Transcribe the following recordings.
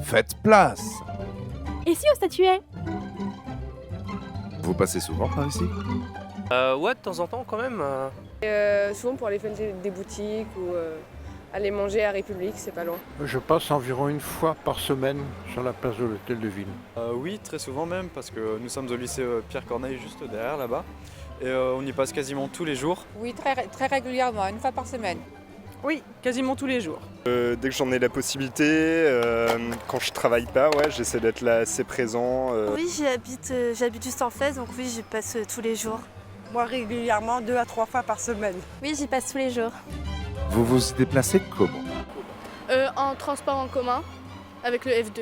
Faites place! Et si on statuait? Vous passez souvent par ici? Ouais, de temps en temps quand même. Souvent pour aller faire des boutiques ou aller manger à République, c'est pas loin. Je passe environ une fois par semaine sur la place de l'Hôtel de Ville. Oui, très souvent même, parce que nous sommes au lycée Pierre Corneille juste derrière là-bas. Et on y passe quasiment tous les jours. Oui, très régulièrement, une fois par semaine. Oui, quasiment tous les jours. Dès que j'en ai la possibilité, quand je travaille pas, ouais, j'essaie d'être là assez présent. Oui, j'habite juste en face, donc oui, j'y passe tous les jours. Moi, régulièrement, 2 à 3 fois par semaine. Oui, j'y passe tous les jours. Vous vous y déplacez comment? En transport en commun, avec le F2.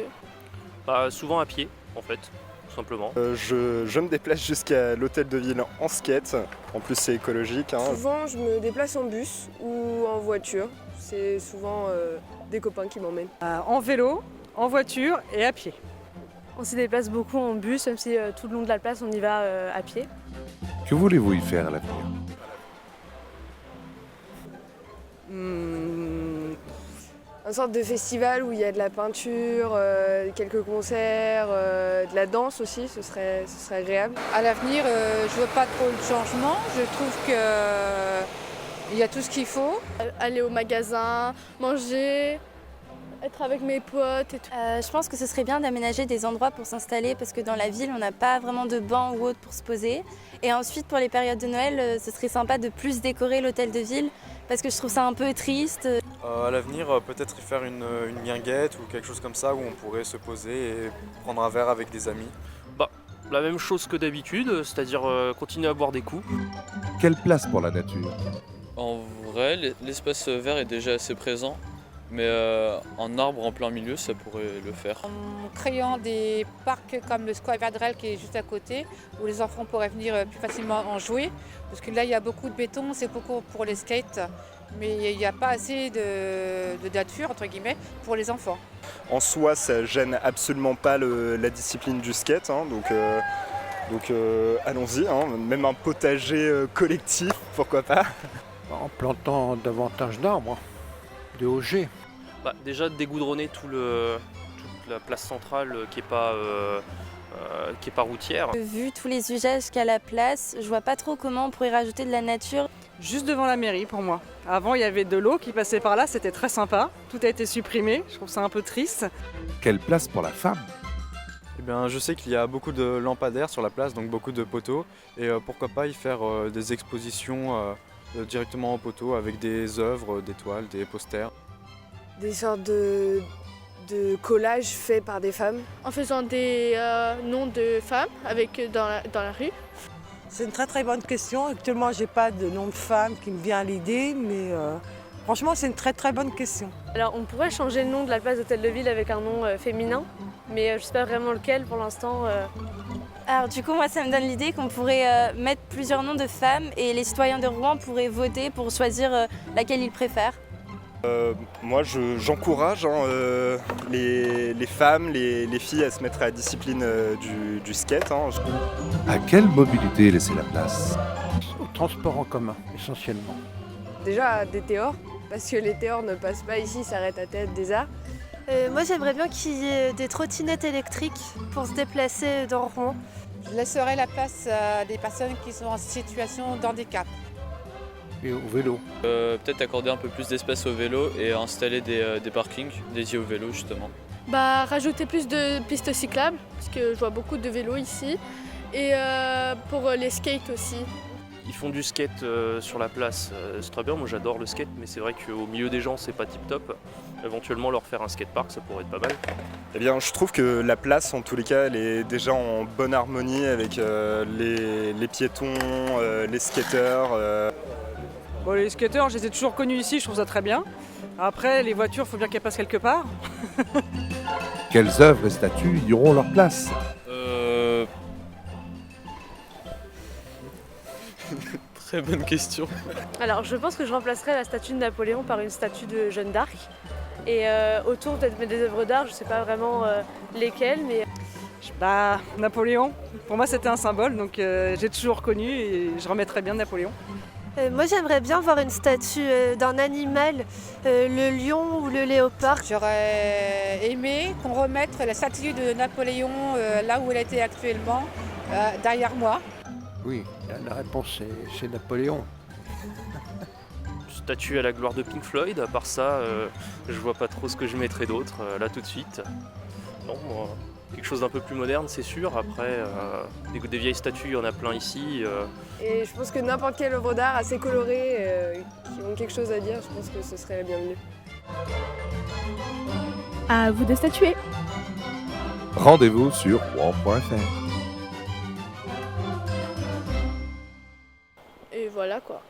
Bah, souvent à pied, en fait, tout simplement. Je me déplace jusqu'à l'Hôtel de Ville en skate. En plus, c'est écologique. Souvent, je me déplace en bus ou en voiture. C'est souvent des copains qui m'emmènent. En vélo, en voiture et à pied. On s'y déplace beaucoup en bus, même si tout le long de la place on y va à pied. Que voulez-vous y faire à l'avenir? Une sorte de festival où il y a de la peinture, quelques concerts, de la danse aussi, ce serait agréable. À l'avenir, je veux pas trop de changement. Je trouve qu'il y a tout ce qu'il faut. Aller au magasin, manger, être avec mes potes et tout. Je pense que ce serait bien d'aménager des endroits pour s'installer parce que dans la ville, on n'a pas vraiment de bancs ou autre pour se poser. Et ensuite, pour les périodes de Noël, ce serait sympa de plus décorer l'hôtel de ville parce que je trouve ça un peu triste. À l'avenir, peut-être y faire une guinguette ou quelque chose comme ça où on pourrait se poser et prendre un verre avec des amis. Bah, la même chose que d'habitude, c'est-à-dire continuer à boire des coups. Quelle place pour la nature? En vrai, l'espace vert est déjà assez présent, mais un arbre en plein milieu, ça pourrait le faire. En créant des parcs comme le Square Verdrel qui est juste à côté, où les enfants pourraient venir plus facilement en jouer, parce que là il y a beaucoup de béton, c'est beaucoup pour les skates, mais il n'y a pas assez de nature entre guillemets pour les enfants. En soi, ça gêne absolument pas la discipline du skate, donc allons-y, même un potager collectif, pourquoi pas. En plantant davantage d'arbres, de OG. Bah, déjà de dégoudronner toute la place centrale qui est pas routière. Vu tous les usages qu'a la place, je vois pas trop comment on pourrait rajouter de la nature. Juste devant la mairie pour moi. Avant, il y avait de l'eau qui passait par là, c'était très sympa. Tout a été supprimé, je trouve ça un peu triste. Quelle place pour la femme? Eh bien, je sais qu'il y a beaucoup de lampadaires sur la place, donc beaucoup de poteaux. Et pourquoi pas y faire des expositions directement en poteau avec des œuvres, des toiles, des posters. Des sortes de collages faits par des femmes. En faisant des noms de femmes dans la rue. C'est une très bonne question. Actuellement, j'ai pas de nom de femme qui me vient à l'idée, mais franchement, c'est une très bonne question. Alors on pourrait changer le nom de la place d'Hôtel de Ville avec un nom féminin, mais je sais pas vraiment lequel pour l'instant. Alors du coup, moi, ça me donne l'idée qu'on pourrait mettre plusieurs noms de femmes et les citoyens de Rouen pourraient voter pour choisir laquelle ils préfèrent. Moi, j'encourage les femmes, les filles à se mettre à la discipline du skate. À quelle mobilité laisser la place? Au transport en commun, essentiellement. Déjà des théors, parce que les théors ne passent pas ici, s'arrêtent à Tête des Arts. Moi, j'aimerais bien qu'il y ait des trottinettes électriques pour se déplacer dans Rouen. Je laisserai la place à des personnes qui sont en situation de handicap. Et au vélo. Peut-être accorder un peu plus d'espace au vélo et installer des parkings dédiés au vélo justement. Bah, rajouter plus de pistes cyclables, parce que je vois beaucoup de vélos ici. Et pour les skates aussi. Ils font du skate sur la place, c'est très bien, moi j'adore le skate, mais c'est vrai qu'au milieu des gens c'est pas tip top. Éventuellement leur faire un skatepark, ça pourrait être pas mal. Eh bien, je trouve que la place, en tous les cas, elle est déjà en bonne harmonie avec les piétons, les skateurs. Bon, les skateurs, je les ai toujours connus ici, je trouve ça très bien. Après, les voitures, il faut bien qu'elles passent quelque part. Quelles œuvres et statues y auront leur place? Très bonne question. Alors je pense que je remplacerai la statue de Napoléon par une statue de Jeanne d'Arc. Et autour peut-être mettre des œuvres d'art, je sais pas vraiment lesquelles, mais... Bah, Napoléon, pour moi c'était un symbole, donc j'ai toujours connu et je remettrai bien Napoléon. Moi j'aimerais bien voir une statue d'un animal, le lion ou le léopard. J'aurais aimé qu'on remette la statue de Napoléon là où elle était actuellement, derrière moi. Oui, la réponse c'est Napoléon. Statue à la gloire de Pink Floyd, à part ça, je vois pas trop ce que je mettrais d'autre là tout de suite. Non, moi, quelque chose d'un peu plus moderne, c'est sûr. Après, des vieilles statues, il y en a plein ici. Et je pense que n'importe quelle œuvre d'art assez colorée, qui ont quelque chose à dire, je pense que ce serait la bienvenue. À vous de statuer. Rendez-vous sur rouen.fr. Et voilà quoi.